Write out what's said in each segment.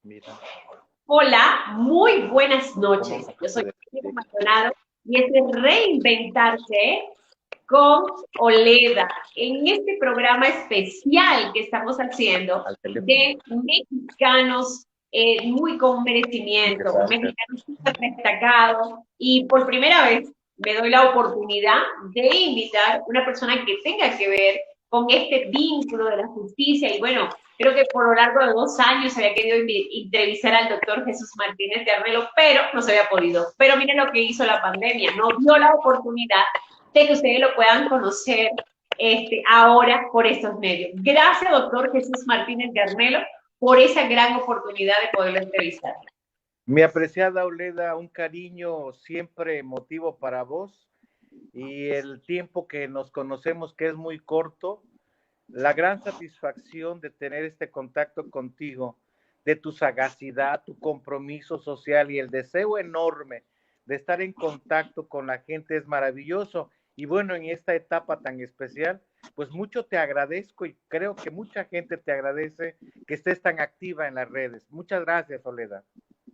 Mira, Hola, muy buenas ¿cómo noches. se Yo soy puede Diego decir? Maldonado y este es Reinventarse con Oleda. En este programa especial que estamos haciendo Al teléfono. de mexicanos muy con Muchas merecimiento, gracias. mexicanos súper destacados. Y por primera vez me doy la oportunidad de invitar una persona que tenga que ver con este vínculo de la justicia y bueno, creo que por lo largo de 2 años había querido entrevistar al doctor Jesús Martínez de Armelo, pero no se había podido. Pero miren lo que hizo la pandemia, nos dio la oportunidad de que ustedes lo puedan conocer ahora por estos medios. Gracias, doctor Jesús Martínez de Armelo, por esa gran oportunidad de poderlo entrevistar. Mi apreciada Oleda, un cariño siempre emotivo para vos y el tiempo que nos conocemos, que es muy corto, la gran satisfacción de tener este contacto contigo, de tu sagacidad, tu compromiso social y el deseo enorme de estar en contacto con la gente es maravilloso. Y bueno, en esta etapa tan especial, pues mucho te agradezco y creo que mucha gente te agradece que estés tan activa en las redes. Muchas gracias, Soledad.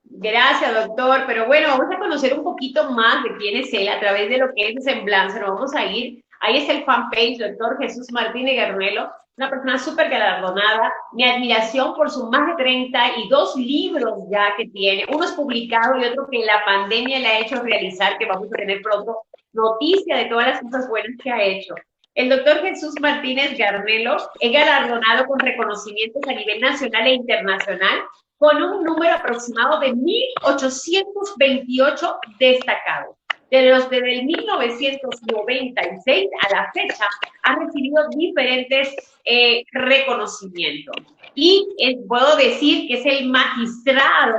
Gracias, doctor. Pero bueno, vamos a conocer un poquito más de quién es él a través de lo que es de semblanza. Nos vamos a ir. Ahí es el fanpage, doctor Jesús Martínez Garnelo, una persona súper galardonada. Mi admiración por sus más de 32 libros ya que tiene, unos publicados y otros que la pandemia le ha hecho realizar, que vamos a tener pronto noticia de todas las cosas buenas que ha hecho. El doctor Jesús Martínez Garnelo es galardonado con reconocimientos a nivel nacional e internacional con un número aproximado de 1.828 destacados. Desde el 1996 a la fecha ha recibido diferentes reconocimientos. Y puedo decir que es el magistrado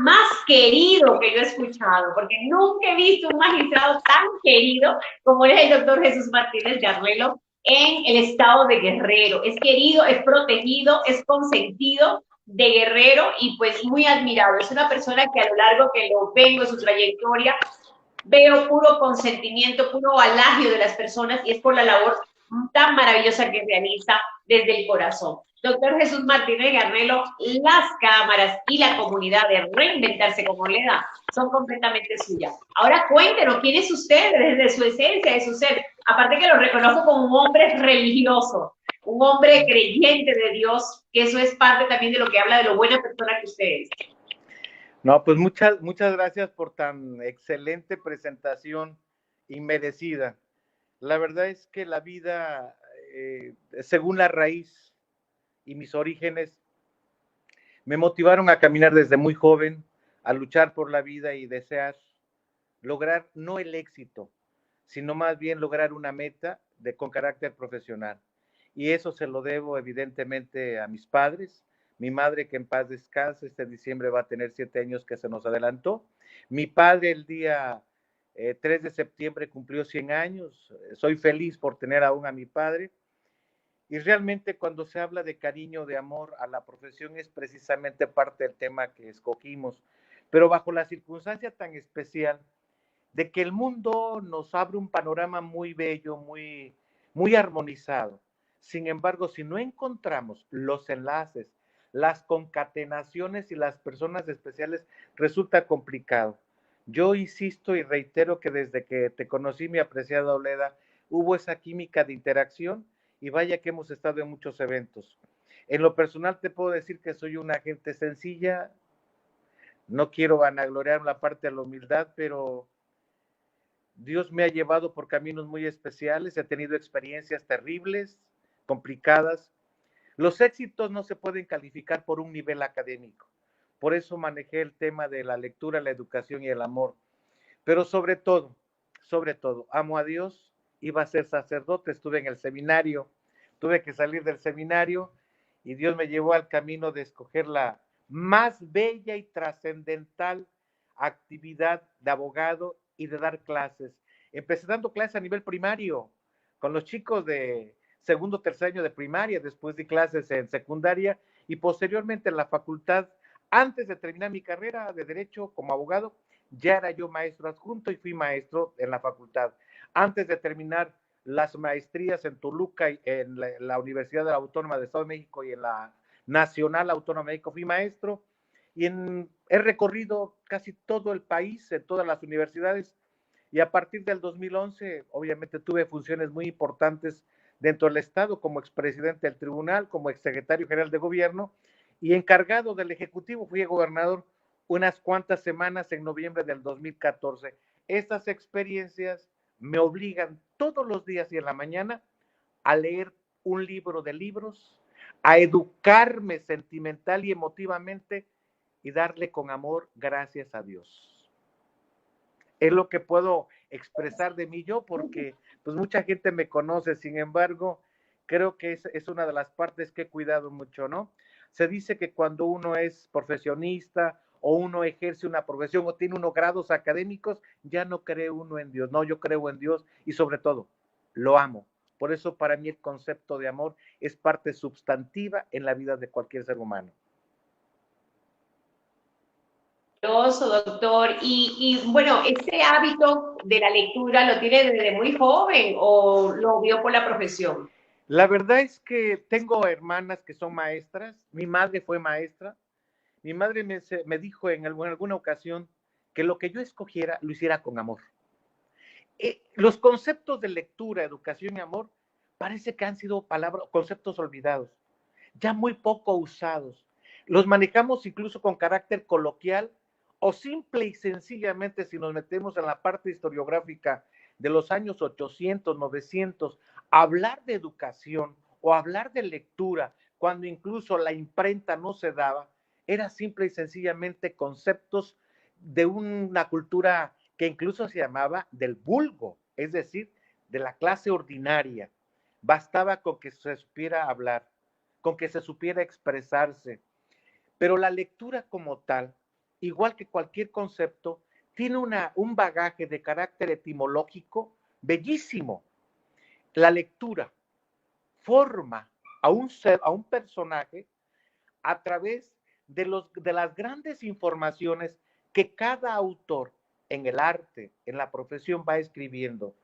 más querido que yo he escuchado, porque nunca he visto un magistrado tan querido como es el doctor Jesús Martínez Garnelo en el estado de Guerrero. Es querido, es protegido, es consentido de Guerrero y pues muy admirado. Es una persona que a lo largo que lo vengo en su trayectoria veo puro consentimiento, puro halagio de las personas y es por la labor tan maravillosa que realiza desde el corazón. Doctor Jesús Martínez Garnelo, las cámaras y la comunidad de Reinventarse como Leda son completamente suyas. Ahora cuéntenos quién es usted desde su esencia, de su ser. Aparte que lo reconozco como un hombre religioso, un hombre creyente de Dios, que eso es parte también de lo que habla de lo buena persona que usted es. No, pues muchas gracias por tan excelente presentación y merecida. La verdad es que la vida, según la raíz y mis orígenes, me motivaron a caminar desde muy joven, a luchar por la vida y desear lograr no el éxito, sino más bien lograr una meta con carácter profesional. Y eso se lo debo evidentemente a mis padres, mi madre que en paz descanse, este diciembre va a tener 7 años que se nos adelantó, mi padre el día 3 de septiembre cumplió 100 años, soy feliz por tener aún a mi padre, y realmente cuando se habla de cariño, de amor a la profesión es precisamente parte del tema que escogimos, pero bajo la circunstancia tan especial de que el mundo nos abre un panorama muy bello, muy armonizado. Sin embargo, si no encontramos los enlaces, las concatenaciones y las personas especiales, resulta complicado. Yo insisto y reitero que desde que te conocí, mi apreciada Oleda, hubo esa química de interacción y vaya que hemos estado en muchos eventos. En lo personal te puedo decir que soy una gente sencilla, no quiero vanagloriar la parte de la humildad, pero Dios me ha llevado por caminos muy especiales, he tenido experiencias terribles, complicadas. Los éxitos no se pueden calificar por un nivel académico. Por eso manejé el tema de la lectura, la educación y el amor. Pero sobre todo, amo a Dios, iba a ser sacerdote, estuve en el seminario, tuve que salir del seminario y Dios me llevó al camino de escoger la más bella y trascendental actividad de abogado y de dar clases. Empecé dando clases a nivel primario con los chicos de segundo, tercer año de primaria, después di clases en secundaria y posteriormente en la facultad, antes de terminar mi carrera de derecho como abogado, ya era yo maestro adjunto y fui maestro en la facultad. Antes de terminar las maestrías en Toluca, en la Universidad Autónoma de Estado de México y en la nacional autónoma de México, fui maestro y he recorrido casi todo el país, en todas las universidades, y a partir del 2011, obviamente tuve funciones muy importantes dentro del Estado, como expresidente del tribunal, como exsecretario general de gobierno, y encargado del Ejecutivo, fui gobernador unas cuantas semanas en noviembre del 2014. Estas experiencias me obligan todos los días y en la mañana a leer un libro de libros, a educarme sentimental y emotivamente y darle con amor gracias a Dios. Es lo que puedo expresar de mí yo, porque pues mucha gente me conoce, sin embargo, creo que es una de las partes que he cuidado mucho, ¿no? Se dice que cuando uno es profesionista o uno ejerce una profesión o tiene unos grados académicos, ya no cree uno en Dios. No, yo creo en Dios y sobre todo, lo amo. Por eso para mí el concepto de amor es parte sustantiva en la vida de cualquier ser humano. Doctor. Bueno, ¿ese hábito de la lectura lo tiene desde muy joven o lo vio por la profesión? La verdad es que tengo hermanas que son maestras, mi madre fue maestra, mi madre me dijo en alguna ocasión que lo que yo escogiera lo hiciera con amor. Los conceptos de lectura, educación y amor parece que han sido conceptos olvidados, ya muy poco usados. Los manejamos incluso con carácter coloquial o simple y sencillamente si nos metemos en la parte historiográfica de los años 800, 900, hablar de educación o hablar de lectura cuando incluso la imprenta no se daba, era simple y sencillamente conceptos de una cultura que incluso se llamaba del vulgo, es decir, de la clase ordinaria. Bastaba con que se supiera hablar, con que se supiera expresarse. Pero la lectura como tal, igual que cualquier concepto, tiene un bagaje de carácter etimológico bellísimo. La lectura forma a un personaje a través de las grandes informaciones que cada autor en el arte, en la profesión va escribiendo.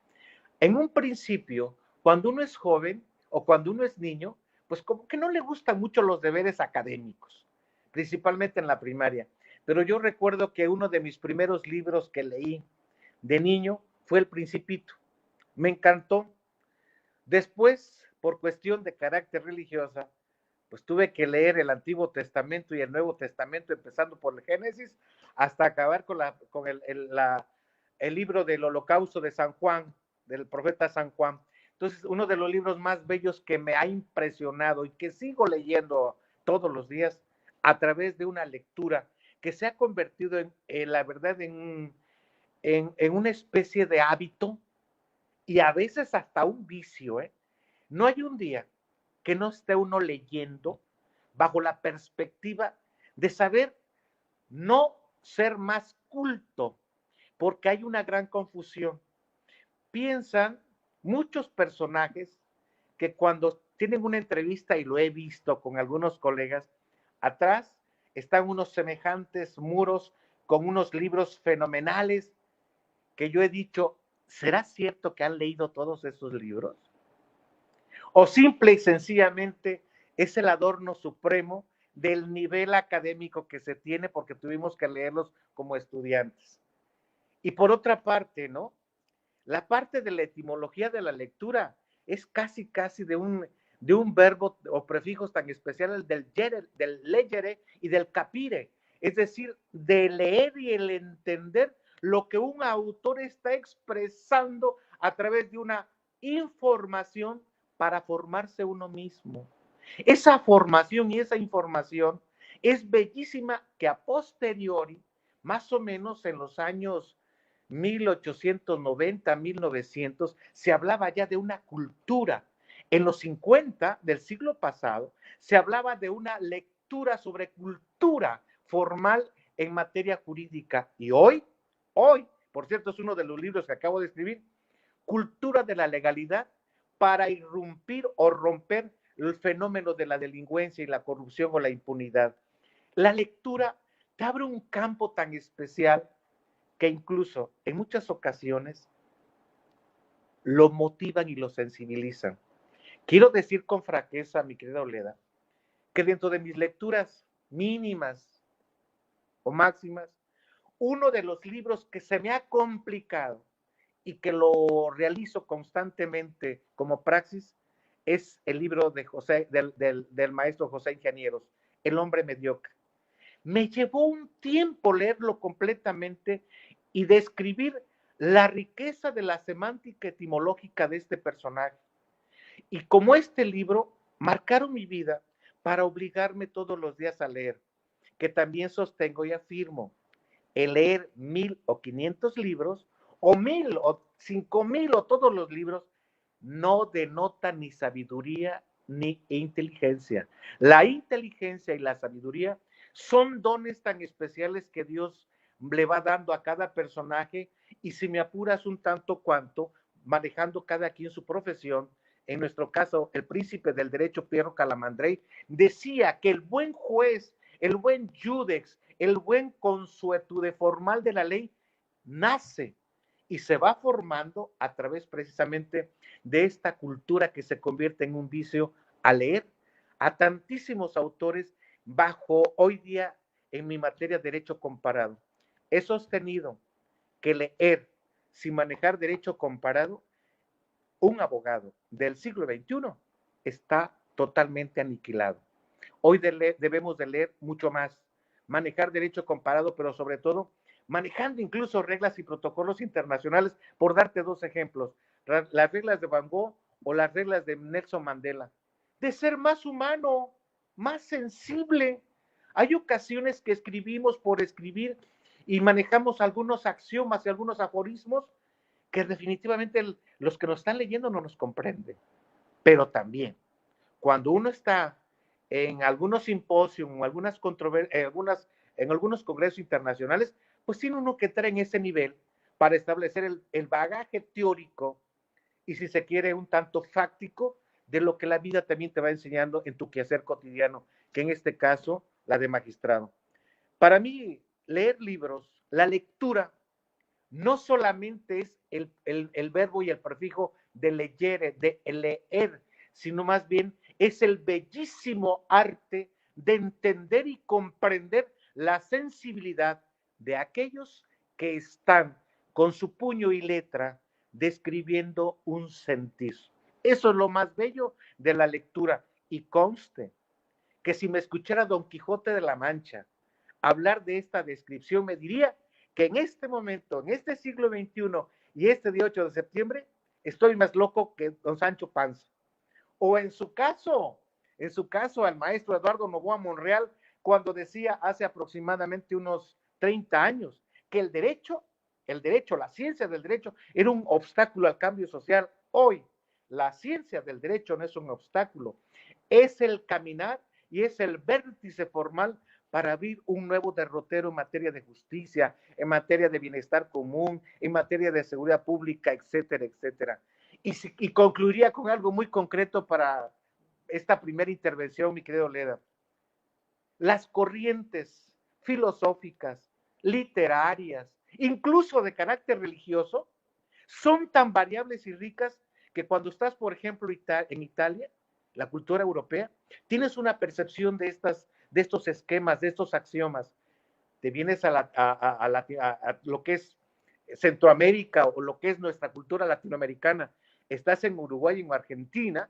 En un principio, cuando uno es joven o cuando uno es niño, pues como que no le gustan mucho los deberes académicos, principalmente en la primaria. Pero yo recuerdo que uno de mis primeros libros que leí de niño fue El Principito. Me encantó. Después, por cuestión de carácter religiosa, pues tuve que leer el Antiguo Testamento y el Nuevo Testamento, empezando por el Génesis, hasta acabar con el libro del Holocausto de San Juan, del profeta San Juan. Entonces, uno de los libros más bellos que me ha impresionado y que sigo leyendo todos los días a través de una lectura que se ha convertido en la verdad, en una especie de hábito y a veces hasta un vicio, ¿eh? No hay un día que no esté uno leyendo bajo la perspectiva de saber no ser más culto, porque hay una gran confusión. Piensan muchos personajes que cuando tienen una entrevista, y lo he visto con algunos colegas, atrás están unos semejantes muros con unos libros fenomenales que yo he dicho, ¿será cierto que han leído todos esos libros? O simple y sencillamente es el adorno supremo del nivel académico que se tiene porque tuvimos que leerlos como estudiantes. Y por otra parte, ¿no? La parte de la etimología de la lectura es casi de un verbo o prefijos tan especiales del legere y del capire, es decir, de leer y el entender lo que un autor está expresando a través de una información para formarse uno mismo. Esa formación y esa información es bellísima que a posteriori, más o menos en los años 1890, 1900, se hablaba ya de una cultura. En los 50 del siglo pasado, se hablaba de una lectura sobre cultura formal en materia jurídica. Y hoy, por cierto, es uno de los libros que acabo de escribir, Cultura de la Legalidad para irrumpir o romper el fenómeno de la delincuencia y la corrupción o la impunidad. La lectura te abre un campo tan especial que incluso en muchas ocasiones lo motivan y lo sensibilizan. Quiero decir con franqueza, mi querida Oleda, que dentro de mis lecturas mínimas o máximas, uno de los libros que se me ha complicado y que lo realizo constantemente como praxis es el libro de del maestro José Ingenieros, El hombre mediocre. Me llevó un tiempo leerlo completamente y describir la riqueza de la semántica etimológica de este personaje. Y como este libro marcaron mi vida para obligarme todos los días a leer, que también sostengo y afirmo, el leer 1000 o 500 libros, o 1000 o 5000 o todos los libros, no denota ni sabiduría ni inteligencia. La inteligencia y la sabiduría son dones tan especiales que Dios le va dando a cada personaje, y si me apuras un tanto cuanto, manejando cada quien su profesión. En nuestro caso, el príncipe del derecho, Piero Calamandrei, decía que el buen juez, el buen judex, el buen consuetude formal de la ley nace y se va formando a través precisamente de esta cultura que se convierte en un vicio a leer a tantísimos autores bajo hoy día en mi materia de derecho comparado. He sostenido que leer sin manejar derecho comparado, un abogado del siglo XXI está totalmente aniquilado. Hoy debemos de leer mucho más, manejar derecho comparado, pero sobre todo manejando incluso reglas y protocolos internacionales, por darte dos ejemplos, las reglas de Van Gogh o las reglas de Nelson Mandela, de ser más humano, más sensible. Hay ocasiones que escribimos por escribir y manejamos algunos axiomas y algunos aforismos que definitivamente los que nos están leyendo no nos comprenden. Pero también, cuando uno está en algunos simposios, en algunos congresos internacionales, pues tiene uno que estar en ese nivel para establecer el bagaje teórico y, si se quiere, un tanto fáctico de lo que la vida también te va enseñando en tu quehacer cotidiano, que en este caso, la de magistrado. Para mí, leer libros, la lectura, no solamente es el verbo y el prefijo de leer, sino más bien es el bellísimo arte de entender y comprender la sensibilidad de aquellos que están con su puño y letra describiendo un sentir. Eso es lo más bello de la lectura. Y conste que si me escuchara Don Quijote de la Mancha hablar de esta descripción, me diría que en este momento, en este siglo XXI y este día 8 de septiembre, estoy más loco que don Sancho Panza. O en su caso, al maestro Eduardo Novoa Monreal, cuando decía hace aproximadamente unos 30 años que el derecho, la ciencia del derecho, era un obstáculo al cambio social. Hoy, la ciencia del derecho no es un obstáculo, es el caminar y es el vértice formal para abrir un nuevo derrotero en materia de justicia, en materia de bienestar común, en materia de seguridad pública, etcétera, etcétera. Y concluiría con algo muy concreto para esta primera intervención, mi querido Leda. Las corrientes filosóficas, literarias, incluso de carácter religioso, son tan variables y ricas que cuando estás, por ejemplo, en Italia, la cultura europea, tienes una percepción de estos esquemas, de estos axiomas. Te vienes a lo que es Centroamérica o lo que es nuestra cultura latinoamericana, estás en Uruguay, en Argentina,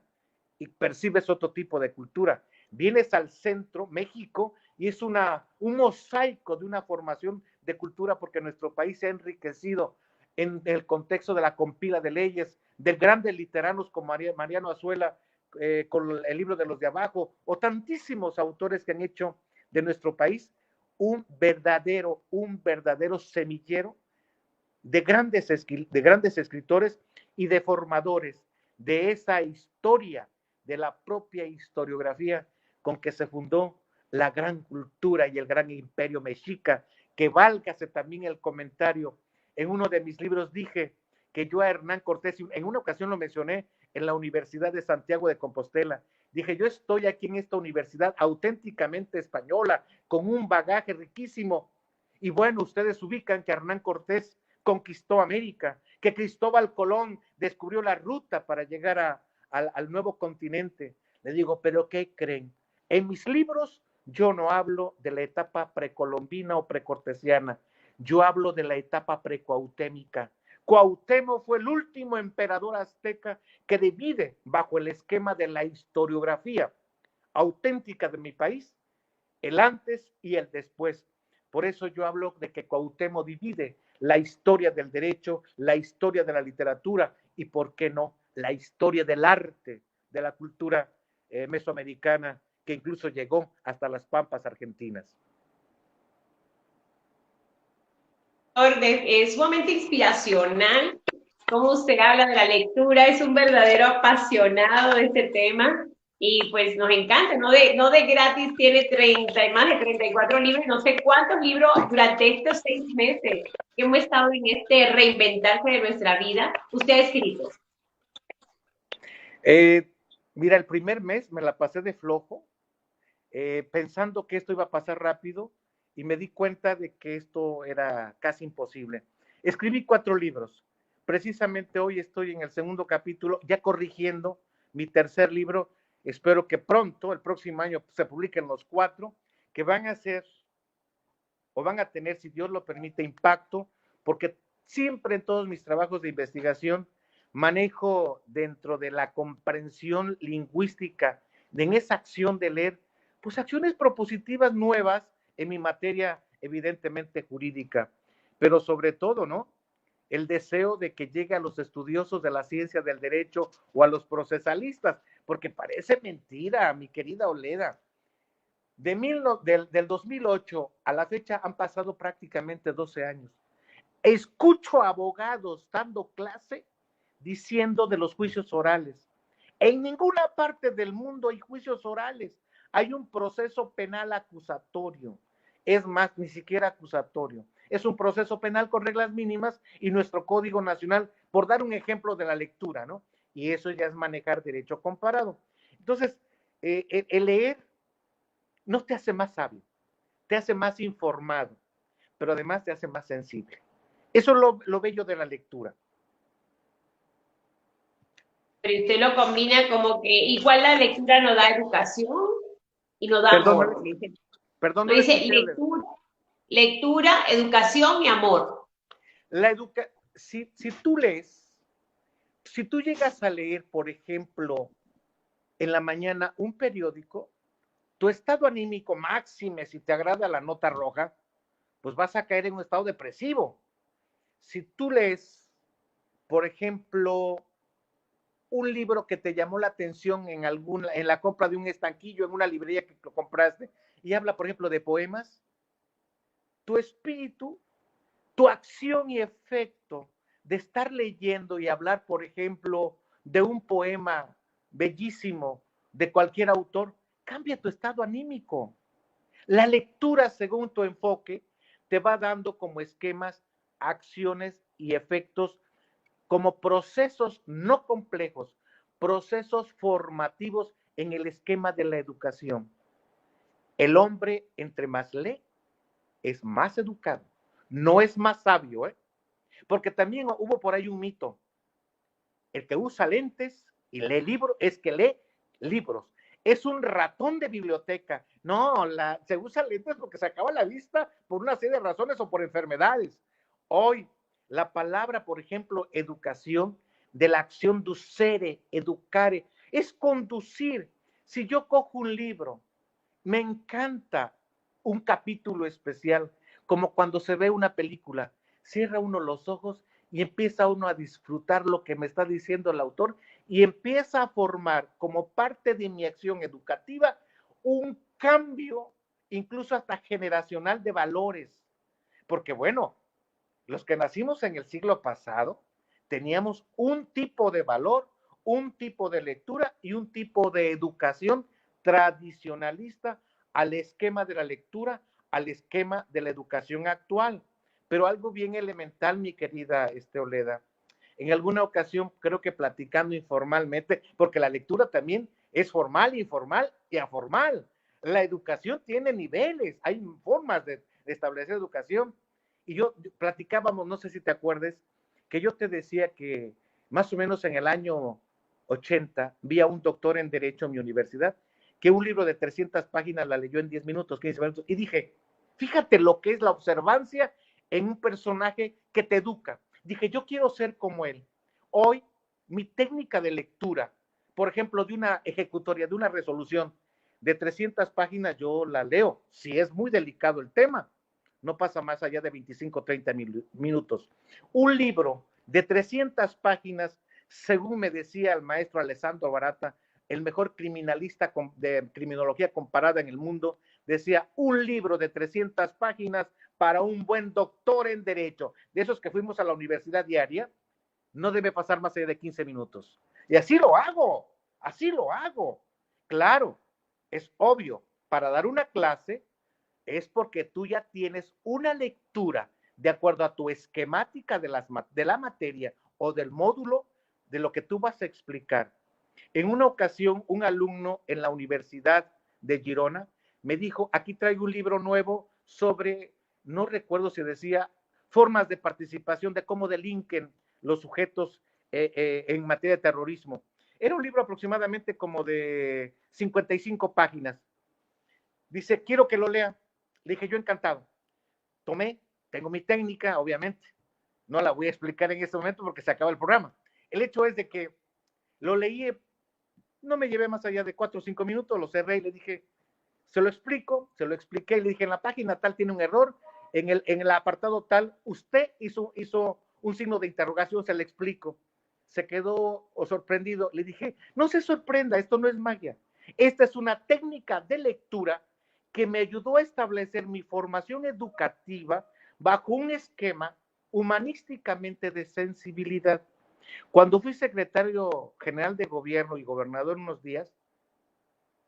y percibes otro tipo de cultura. Vienes al centro, México, y es un mosaico de una formación de cultura, porque nuestro país se ha enriquecido en el contexto de la compila de leyes, de grandes literanos como Mariano Azuela, con el libro de los de abajo, o tantísimos autores que han hecho de nuestro país un verdadero semillero de grandes escritores y de formadores de esa historia, de la propia historiografía con que se fundó la gran cultura y el gran imperio mexica, que válgase también el comentario. En uno de mis libros dije que yo a Hernán Cortés, en una ocasión lo mencioné en la Universidad de Santiago de Compostela, dije, yo estoy aquí en esta universidad auténticamente española, con un bagaje riquísimo, y bueno, ustedes ubican que Hernán Cortés conquistó América, que Cristóbal Colón descubrió la ruta para llegar al nuevo continente. Le digo, ¿pero qué creen? En mis libros yo no hablo de la etapa precolombina o precortesiana, yo hablo de la etapa precuautémica. Cuauhtémoc fue el último emperador azteca que divide bajo el esquema de la historiografía auténtica de mi país el antes y el después. Por eso yo hablo de que Cuauhtémoc divide la historia del derecho, la historia de la literatura y, ¿por qué no?, la historia del arte, de la cultura mesoamericana, que incluso llegó hasta las pampas argentinas. Es sumamente inspiracional cómo usted habla de la lectura, es un verdadero apasionado de este tema y pues nos encanta, no de gratis tiene 30, más de 34 libros, no sé cuántos libros durante estos 6 meses que hemos estado en este reinventarse de nuestra vida, usted ha escrito. Mira, el primer mes me la pasé de flojo, pensando que esto iba a pasar rápido y me di cuenta de que esto era casi imposible. Escribí 4 libros. Precisamente hoy estoy en el segundo capítulo, ya corrigiendo mi tercer libro. Espero que pronto, el próximo año, se publiquen los 4, que van a ser, o van a tener, si Dios lo permite, impacto, porque siempre en todos mis trabajos de investigación manejo dentro de la comprensión lingüística, en esa acción de leer, pues acciones propositivas nuevas en mi materia evidentemente jurídica, pero sobre todo, ¿no?, el deseo de que llegue a los estudiosos de la ciencia del derecho o a los procesalistas, porque parece mentira, mi querida Oleda. Del 2008 a la fecha han pasado prácticamente 12 años. Escucho abogados dando clase diciendo de los juicios orales. En ninguna parte del mundo hay juicios orales. Hay un proceso penal acusatorio. Es más, ni siquiera acusatorio. Es un proceso penal con reglas mínimas y nuestro Código Nacional, por dar un ejemplo de la lectura, ¿no? Y eso ya es manejar derecho comparado. Entonces, el leer no te hace más sabio, te hace más informado, pero además te hace más sensible. Eso es lo bello de la lectura. Pero usted lo combina como que igual la lectura nos da educación y nos da amor. Perdón, nos dice lectura, educación y amor. Si tú lees, si tú llegas a leer, por ejemplo, en la mañana un periódico, tu estado anímico máxime, si te agrada la nota roja, pues vas a caer en un estado depresivo. Si tú lees, por ejemplo, un libro que te llamó la atención en la compra de un estanquillo, en una librería que lo compraste, y habla, por ejemplo, de poemas, tu espíritu, tu acción y efecto de estar leyendo y hablar, por ejemplo, de un poema bellísimo de cualquier autor, cambia tu estado anímico. La lectura, según tu enfoque, te va dando como esquemas, acciones y efectos como procesos no complejos, procesos formativos en el esquema de la educación. El hombre, entre más lee, es más educado, no es más sabio, ¿eh? Porque también hubo por ahí un mito. El que usa lentes y lee libros es que lee libros. Es un ratón de biblioteca. No, se usa lentes porque se acaba la vista por una serie de razones o por enfermedades. Hoy, la palabra, por ejemplo, educación, de la acción ducere, educare, es conducir. Si yo cojo un libro, me encanta un capítulo especial, como cuando se ve una película, cierra uno los ojos y empieza uno a disfrutar lo que me está diciendo el autor y empieza a formar como parte de mi acción educativa un cambio, incluso hasta generacional de valores. Porque bueno, los que nacimos en el siglo pasado teníamos un tipo de valor, un tipo de lectura y un tipo de educación tradicionalista al esquema de la lectura, al esquema de la educación actual. Pero algo bien elemental, mi querida Oleda. En alguna ocasión, creo que platicando informalmente, porque la lectura también es formal, informal y aformal. La educación tiene niveles, hay formas de establecer educación. Y yo platicábamos, no sé si te acuerdes, que yo te decía que más o menos en el año 80 vi a un doctor en Derecho en mi universidad que un libro de 300 páginas la leyó en 10 minutos, 15 minutos, y dije, fíjate lo que es la observancia en un personaje que te educa. Dije, yo quiero ser como él. Hoy, mi técnica de lectura, por ejemplo, de una ejecutoria, de una resolución de 300 páginas, yo la leo, si es muy delicado el tema, no pasa más allá de 25 o 30 minutos. Un libro de 300 páginas, según me decía el maestro Alessandro Barata, el mejor criminalista de criminología comparada en el mundo, decía, un libro de 300 páginas para un buen doctor en Derecho, de esos que fuimos a la universidad diaria, no debe pasar más allá de 15 minutos. Y así lo hago, así lo hago. Claro, es obvio, para dar una clase es porque tú ya tienes una lectura de acuerdo a tu esquemática de la materia o del módulo de lo que tú vas a explicar. En una ocasión, un alumno en la Universidad de Girona me dijo, aquí traigo un libro nuevo sobre, no recuerdo si decía, formas de participación de cómo delinquen los sujetos en materia de terrorismo. Era un libro aproximadamente como de 55 páginas. Dice, quiero que lo lea. Le dije, yo encantado. Tomé, tengo mi técnica, obviamente. No la voy a explicar en este momento porque se acaba el programa. El hecho es de que lo leí, no me llevé más allá de 4 o 5 minutos, lo cerré y le dije, se lo explico, se lo expliqué, le dije, en la página tal tiene un error, en el apartado tal, usted hizo un signo de interrogación, se le explico. Se quedó sorprendido. Le dije, no se sorprenda, esto no es magia. Esta es una técnica de lectura que me ayudó a establecer mi formación educativa bajo un esquema humanísticamente de sensibilidad. Cuando fui secretario general de gobierno y gobernador unos días,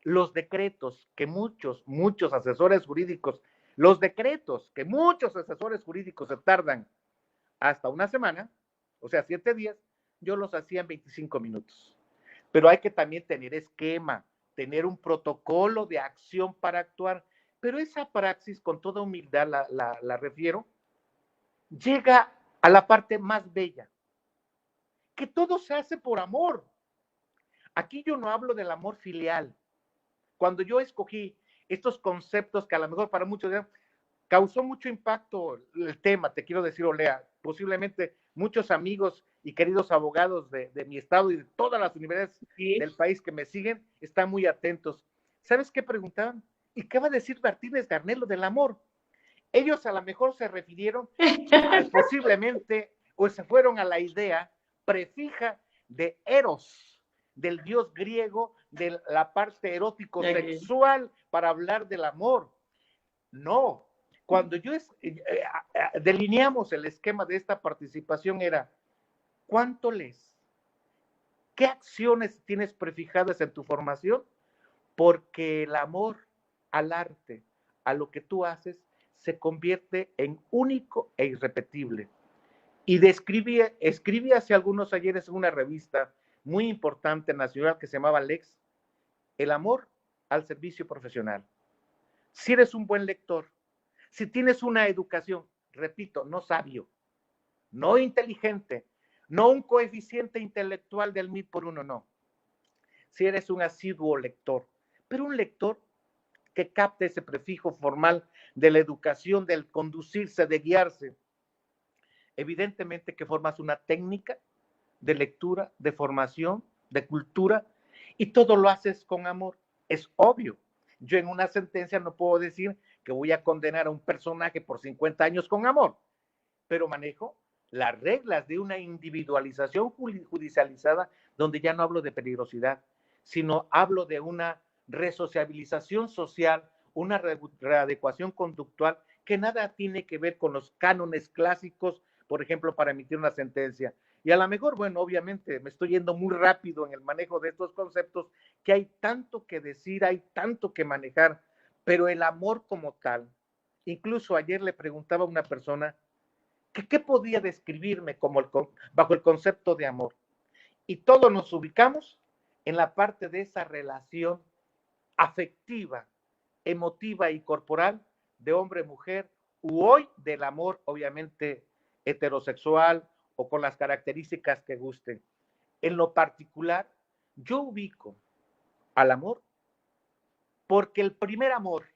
los decretos que muchos asesores jurídicos, los decretos que muchos asesores jurídicos se tardan hasta una semana, o sea, 7 días, yo los hacía en 25 minutos. Pero hay que también tener esquema, tener un protocolo de acción para actuar. Pero esa praxis, con toda humildad la refiero, llega a la parte más bella, que todo se hace por amor. Aquí yo no hablo del amor filial. Cuando yo escogí estos conceptos que a lo mejor para muchos causó mucho impacto el tema, te quiero decir, Olea, posiblemente muchos amigos y queridos abogados de mi estado y de todas las universidades del país que me siguen están muy atentos. ¿Sabes qué preguntaban? ¿Y qué va a decir Martínez Garnelo del amor? Ellos a lo mejor se refirieron posiblemente o se fueron a la idea prefija de Eros, del dios griego, de la parte erótico-sexual para hablar del amor. No, cuando yo delineamos el esquema de esta participación era, ¿cuánto lees? ¿Qué acciones tienes prefijadas en tu formación? Porque el amor al arte, a lo que tú haces, se convierte en único e irrepetible. Y escribí hace algunos ayeres en una revista muy importante nacional que se llamaba Lex, el amor al servicio profesional. Si eres un buen lector, si tienes una educación, repito, no sabio, no inteligente, no un coeficiente intelectual del 1000 por 1, no. Si eres un asiduo lector, pero un lector que capte ese prefijo formal de la educación, del conducirse, de guiarse, evidentemente que formas una técnica de lectura, de formación, de cultura, y todo lo haces con amor. Es obvio. Yo en una sentencia no puedo decir que voy a condenar a un personaje por 50 años con amor, pero manejo las reglas de una individualización judicializada donde ya no hablo de peligrosidad, sino hablo de una resociabilización social, una readecuación conductual que nada tiene que ver con los cánones clásicos, por ejemplo, para emitir una sentencia. Y a lo mejor, bueno, obviamente me estoy yendo muy rápido en el manejo de estos conceptos, que hay tanto que decir, hay tanto que manejar, pero el amor como tal, incluso ayer le preguntaba a una persona, ¿qué podía describirme como bajo el concepto de amor? Y todos nos ubicamos en la parte de esa relación afectiva, emotiva y corporal de hombre-mujer, u hoy del amor, obviamente, heterosexual o con las características que gusten. En lo particular, yo ubico al amor porque el primer amor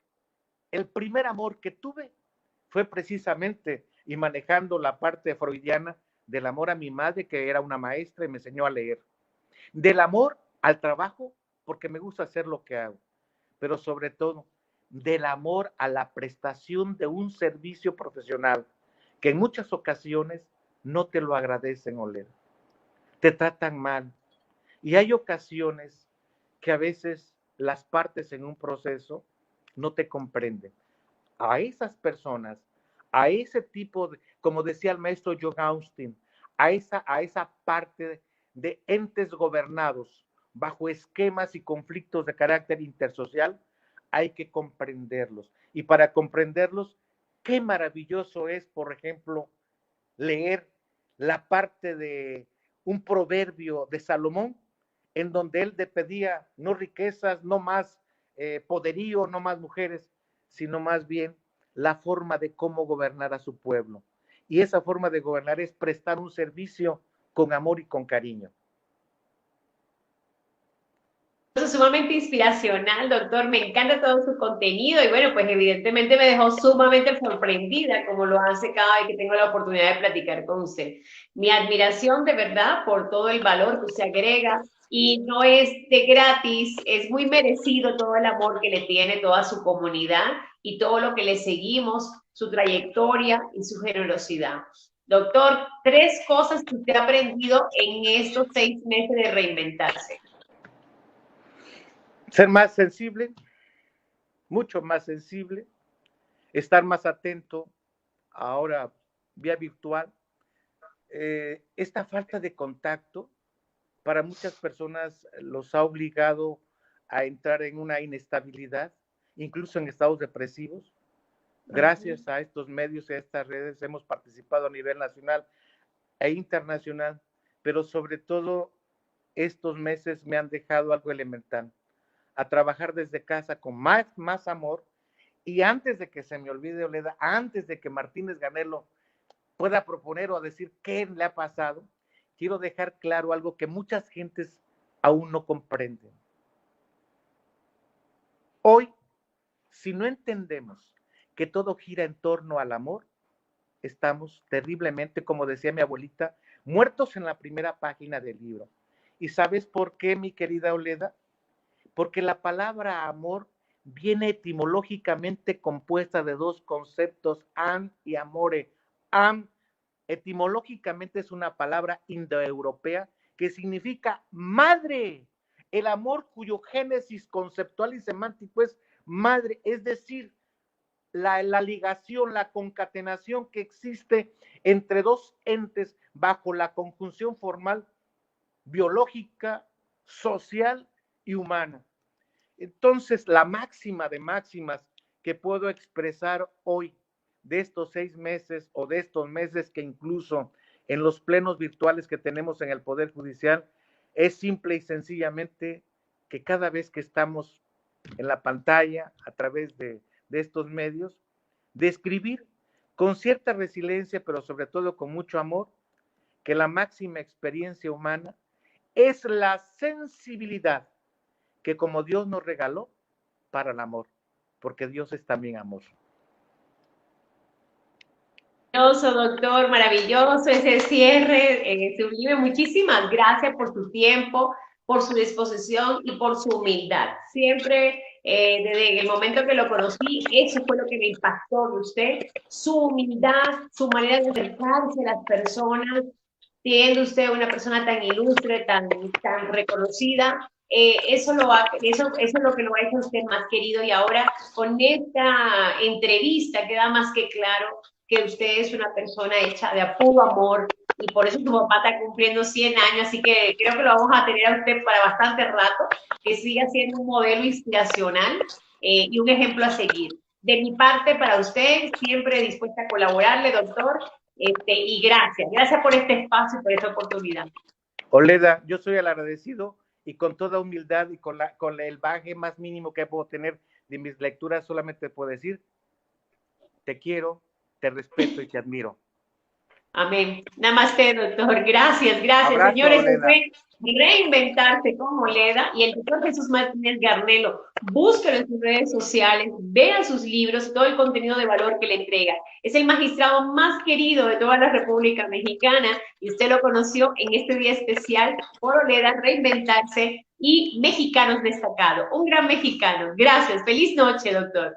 que tuve fue precisamente, y manejando la parte freudiana, del amor a mi madre, que era una maestra y me enseñó a leer, del amor al trabajo, porque me gusta hacer lo que hago, pero sobre todo del amor a la prestación de un servicio profesional, que en muchas ocasiones no te lo agradecen, Oleda, te tratan mal, y hay ocasiones que a veces las partes en un proceso no te comprenden. A esas personas, a ese tipo de, como decía el maestro John Austin, a esa parte de entes gobernados bajo esquemas y conflictos de carácter intersocial, hay que comprenderlos. Y para comprenderlos, qué maravilloso es, por ejemplo, leer la parte de un proverbio de Salomón, en donde él le pedía no riquezas, no más poderío, no más mujeres, sino más bien la forma de cómo gobernar a su pueblo. Y esa forma de gobernar es prestar un servicio con amor y con cariño. Sumamente inspiracional, doctor. Me encanta todo su contenido y bueno, pues evidentemente me dejó sumamente sorprendida como lo hace cada vez que tengo la oportunidad de platicar con usted. Mi admiración de verdad por todo el valor que usted agrega y no es de gratis, es muy merecido todo el amor que le tiene toda su comunidad y todo lo que le seguimos, su trayectoria y su generosidad. Doctor, 3 cosas que usted ha aprendido en estos 6 meses de reinventarse. Ser más sensible, mucho más sensible, estar más atento, ahora vía virtual. Esta falta de contacto para muchas personas los ha obligado a entrar en una inestabilidad, incluso en estados depresivos. Gracias a estos medios y a estas redes hemos participado a nivel nacional e internacional, pero sobre todo estos meses me han dejado algo elemental, a trabajar desde casa con más amor. Y antes de que se me olvide, Oleda, antes de que Martínez Ganelo pueda proponer o decir qué le ha pasado, quiero dejar claro algo que muchas gentes aún no comprenden. Hoy, si no entendemos que todo gira en torno al amor, estamos terriblemente, como decía mi abuelita, muertos en la primera página del libro. ¿Y sabes por qué, mi querida Oleda? Porque la palabra amor viene etimológicamente compuesta de 2 conceptos, am y amore. Am etimológicamente es una palabra indoeuropea que significa madre, el amor cuyo génesis conceptual y semántico es madre, es decir, la ligación, la concatenación que existe entre 2 entes bajo la conjunción formal biológica, social y humana. Entonces, la máxima de máximas que puedo expresar hoy de estos 6 meses o de estos meses que incluso en los plenos virtuales que tenemos en el Poder Judicial es simple y sencillamente que cada vez que estamos en la pantalla a través de estos medios, de escribir con cierta resiliencia, pero sobre todo con mucho amor, que la máxima experiencia humana es la sensibilidad que como Dios nos regaló para el amor, porque Dios es también amor. Maravilloso, doctor, maravilloso ese cierre, sublime. Muchísimas gracias por su tiempo, por su disposición y por su humildad. Siempre, desde el momento que lo conocí, eso fue lo que me impactó de usted, su humildad, su manera de acercarse a las personas, siendo usted una persona tan ilustre, tan reconocida. Eso es lo que lo ha hecho usted más querido y ahora con esta entrevista queda más que claro que usted es una persona hecha de puro amor y por eso tu papá está cumpliendo 100 años, así que creo que lo vamos a tener a usted para bastante rato, que siga siendo un modelo inspiracional y un ejemplo a seguir. De mi parte, para usted, siempre dispuesta a colaborarle, doctor, y gracias por este espacio y por esta oportunidad. Oleda, yo soy el agradecido y con toda humildad y con el baje más mínimo que puedo tener de mis lecturas, solamente puedo decir, te quiero, te respeto y te admiro. Amén. Namaste, doctor. Gracias, gracias. Abrazo, Señores, se Oleda. fue Reinventarse con Oleda y el doctor Jesús Martínez Garnelo. Búsquelo en sus redes sociales, vean sus libros, todo el contenido de valor que le entrega. Es el magistrado más querido de toda la República Mexicana y usted lo conoció en este día especial por Oleda, Reinventarse y Mexicanos Destacados. Un gran mexicano. Gracias. Feliz noche, doctor.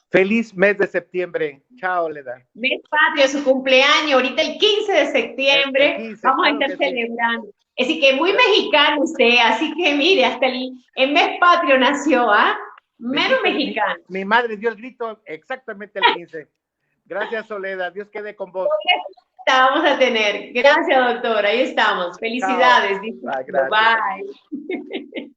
Feliz mes de septiembre. Chao, Oleda. Mes patrio, su cumpleaños, ahorita el 15 de El septiembre, 15, vamos a claro estar que sí. celebrando. Así que muy mexicano usted, así que mire, hasta el mes patrio nació, ¿ah? Menos Bendito, mexicano. mi madre dio el grito exactamente el 15. Gracias, Oleda. Dios quede con vos. Vamos a tener. Gracias, doctor. Ahí estamos. Chao. Felicidades. Bye, gracias. Bye.